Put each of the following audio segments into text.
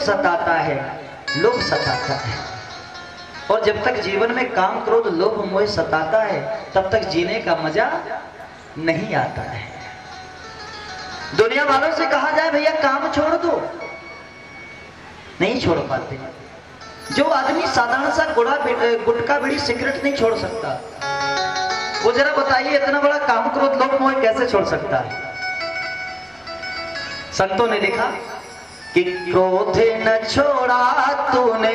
सताता है, लोभ सताता है। और जब तक जीवन में काम क्रोध लोभ मोह सताता है तब तक जीने का मजा नहीं आता है। दुनिया वालों से कहा जाए भैया काम छोड़ दो, नहीं छोड़ पाते। जो आदमी साधारण सा गुटखा बीड़ी सिगरेट नहीं छोड़ सकता, वो जरा बताइए इतना बड़ा काम क्रोध लोभ मोह कैसे छोड़ सकता है। संतों ने लिखा कि क्रोधे न छोड़ा तूने,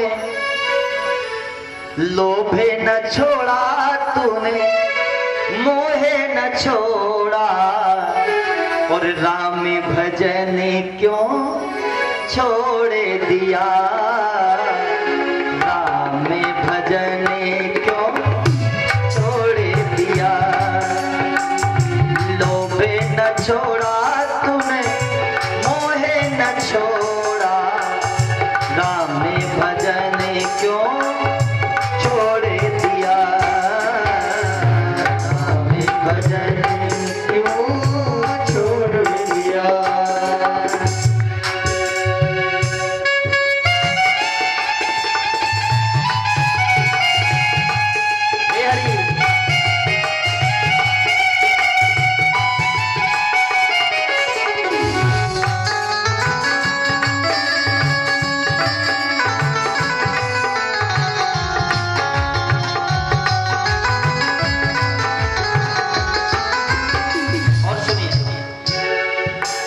लोभे न छोड़ा तूने, मोहे न छोड़ा, और राम भजन क्यों छोड़ दिया, राम भजन क्यों छोड़ दिया। लोभे न छोड़ा तूने, मोहे न छोड़ा, राम भजन क्यों छोड़ दिया, राम भजन क्यों छोड़ दिया।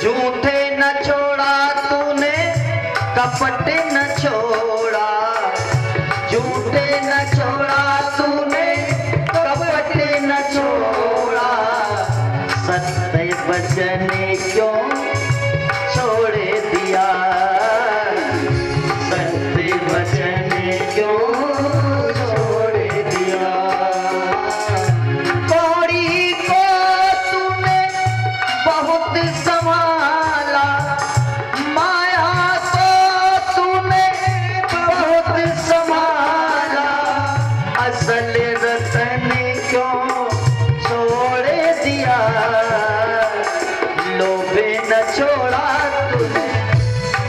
झूठे न छोड़ा तूने, कपट न छोड़ा, झूठे न छोड़ा तूने, कपट न छोड़ा, सत्य वचन क्यों छोड़ दिया, सत्य वचन क्यों छोड़ दिया। कौड़ी को तूने बहुत संभाला, माया को तूने बहुत संभाला, असल रतन क्यों छोड़ दिया, लोभे न छोड़ा तूने,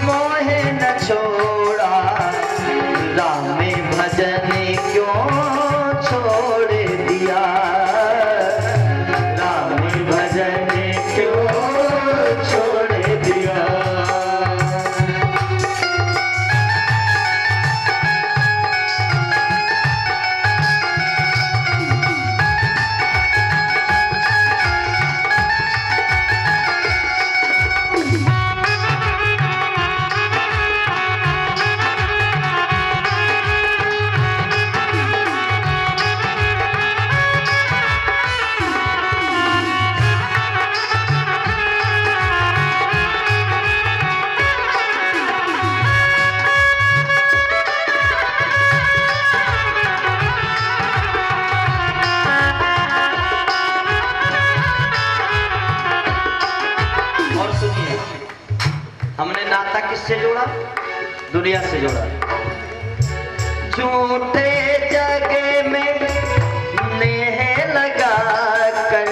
मोहे न छोड़ा, राम भजन क्यों छोड़ दिया, राम भजन क्यों छोड़ दिया। और सुनिए, हमने नाता किससे जोड़ा? दुनिया से जोड़ा। झूठे जगह में नेह लगा कर,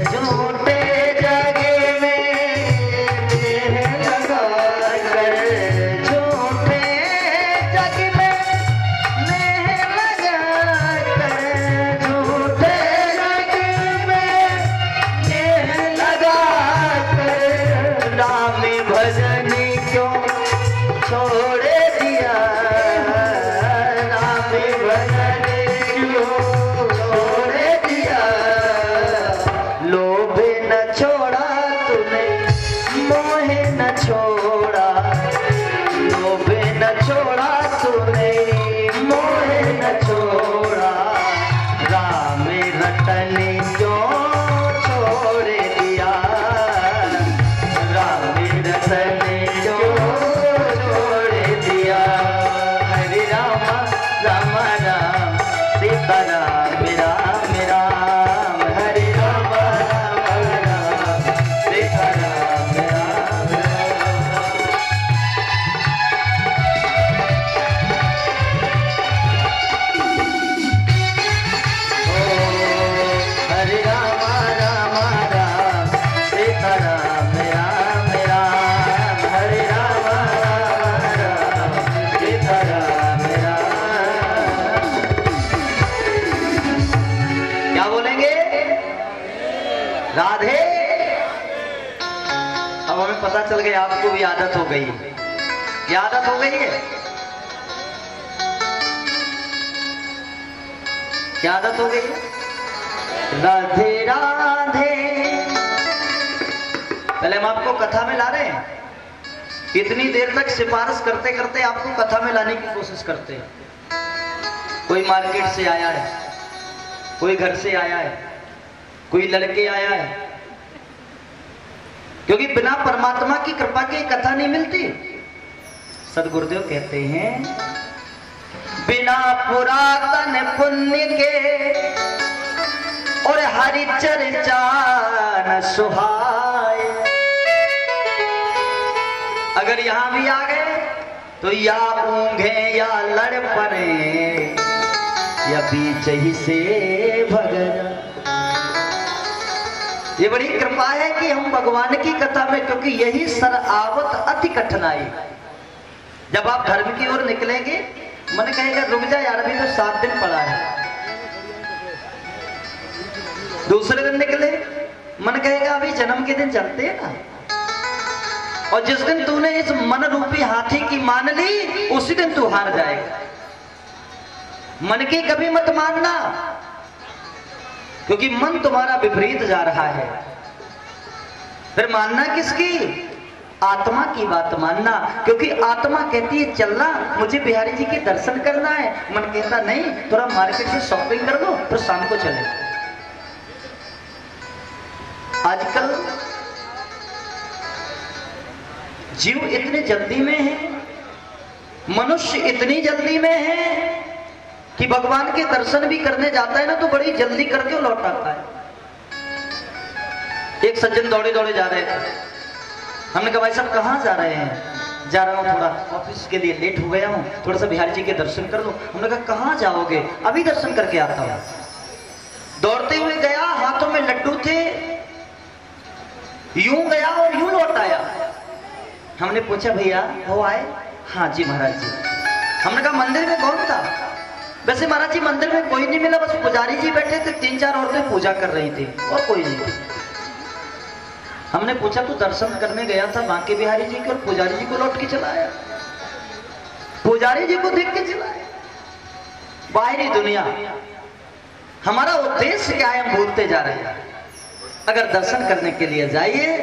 झूठे जगह में नेह लगा कर, झूठे जगह में नेह लगा कर, झूठे जगह में नेह लगा कर, राम भजन क्यों छोड़ दिया, राम राधे। अब हमें पता चल गया आपको भी आदत हो गई है। क्या आदत हो गई है? क्या आदत हो गई है? राधे राधे। पहले हम आपको कथा में ला रहे हैं, इतनी देर तक सिफारिश करते करते आपको कथा में लाने की कोशिश करते हैं। कोई मार्केट से आया है, कोई घर से आया है, कोई लड़के आया है, क्योंकि बिना परमात्मा की कृपा के कथा नहीं मिलती। सदगुरुदेव कहते हैं बिना पुरातन पुण्य के और हरि चर्चा न सुहाए। अगर यहां भी आ गए तो या ऊंघे या लड़ पड़े या बीच ही से भगन। ये बड़ी कृपा है कि हम भगवान की कथा में, क्योंकि यही सर आवत अति कठिनाई। जब आप धर्म की ओर निकलेंगे मन कहेगा रुक जा यार, अभी तो 7 दिन पड़ा है। दूसरे दिन निकले मन कहेगा अभी जन्म के दिन चलते हैं ना। और जिस दिन तूने इस मन रूपी हाथी की मान ली उसी दिन तू हार जाएगा। मन की कभी मत मानना, क्योंकि मन तुम्हारा विपरीत जा रहा है। फिर मानना किसकी? आत्मा की बात मानना, क्योंकि आत्मा कहती है चलना, मुझे बिहारी जी के दर्शन करना है। मन कहता नहीं, थोड़ा मार्केट से शॉपिंग कर लो फिर शाम को चले। आजकल जीव इतने जल्दी में है, मनुष्य इतनी जल्दी में है कि भगवान के दर्शन भी करने जाता है ना तो बड़ी जल्दी करके लौट आता है। एक सज्जन दौड़े दौड़े जा रहे थे, हमने कहा भाई साहब कहाँ जा रहे हैं? जा रहा हूँ, थोड़ा ऑफिस के लिए लेट हो गया हूँ, थोड़ा सा बिहारी जी के दर्शन कर लो। हमने कहा कहाँ जाओगे? अभी दर्शन करके आता हूँ। दौड़ते हुए गया, हाथों में लड्डू थे, यूं गया और यूं लौट आया। हमने पूछा भैया वो आए? हाँ जी महाराज जी। हमने कहा मंदिर में कौन था? वैसे महाराज जी मंदिर में कोई नहीं मिला, बस पुजारी जी बैठे थे, 3-4 औरतें पूजा कर रही थी और कोई नहीं थी। हमने पूछा तू दर्शन करने गया था बांके बिहारी जी के और पुजारी जी को लौट के चला आया? पुजारी जी को देख के चला आया। बाहरी दुनिया, हमारा उद्देश्य क्या है हम भूलते जा रहे हैं। अगर दर्शन करने के लिए जाइए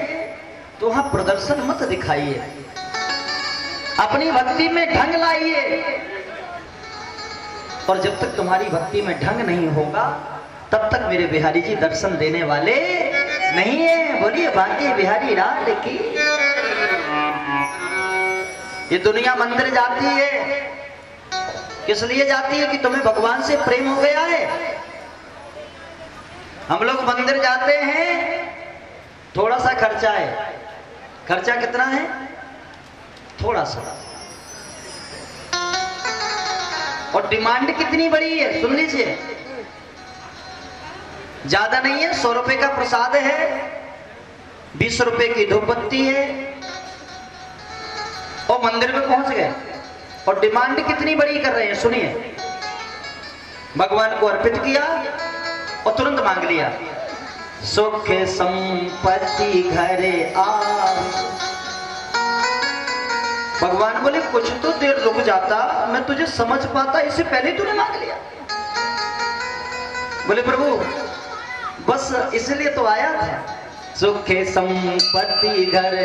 तो वहां प्रदर्शन मत दिखाइए, अपनी भक्ति में ढंग लाइए। और जब तक तुम्हारी भक्ति में ढंग नहीं होगा तब तक मेरे बिहारी जी दर्शन देने वाले नहीं है। बोलिए बांके बिहारी राज की। ये दुनिया मंदिर जाती है, किस लिए जाती है? कि तुम्हें भगवान से प्रेम हो गया है। हम लोग मंदिर जाते हैं, थोड़ा सा खर्चा है। खर्चा कितना है? थोड़ा सा। और डिमांड कितनी बड़ी है सुन लीजिए, ज्यादा नहीं है। 100 रुपए का प्रसाद है, 20 रुपए की धूपबत्ती है और मंदिर में पहुंच गए। और डिमांड कितनी बड़ी कर रहे हैं सुनिए। भगवान को अर्पित किया और तुरंत मांग लिया, सुख संपत्ति घरे आ। भगवान बोले कुछ तो देर रुक जाता, मैं तुझे समझ पाता, इससे पहले तूने मांग लिया। बोले प्रभु बस इसलिए तो आया था, सुख संपत्ति घर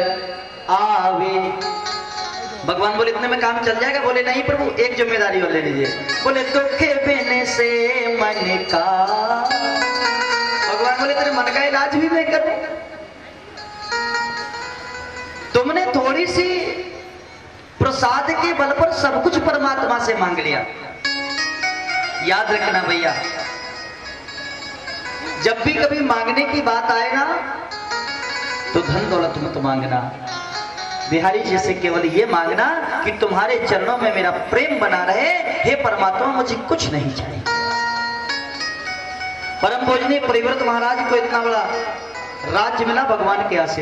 आवे। भगवान बोले इतने में काम चल जाएगा? बोले नहीं प्रभु, एक जिम्मेदारी और ले लीजिए। बोले दुख बिन से मन का। भगवान बोले तेरे मन का इलाज भी मैं करूं। तुमने थोड़ी सी प्रसाद के बल पर सब कुछ परमात्मा से मांग लिया। याद रखना भैया, जब भी कभी मांगने की बात आएगा तो धन दौलत मत मांगना। बिहारी जी से केवल ये मांगना कि तुम्हारे चरणों में मेरा प्रेम बना रहे। हे परमात्मा मुझे कुछ नहीं चाहिए। परम पूजनीय परिव्रत महाराज को इतना बड़ा राज्य मिला भगवान के आशीर्वाद।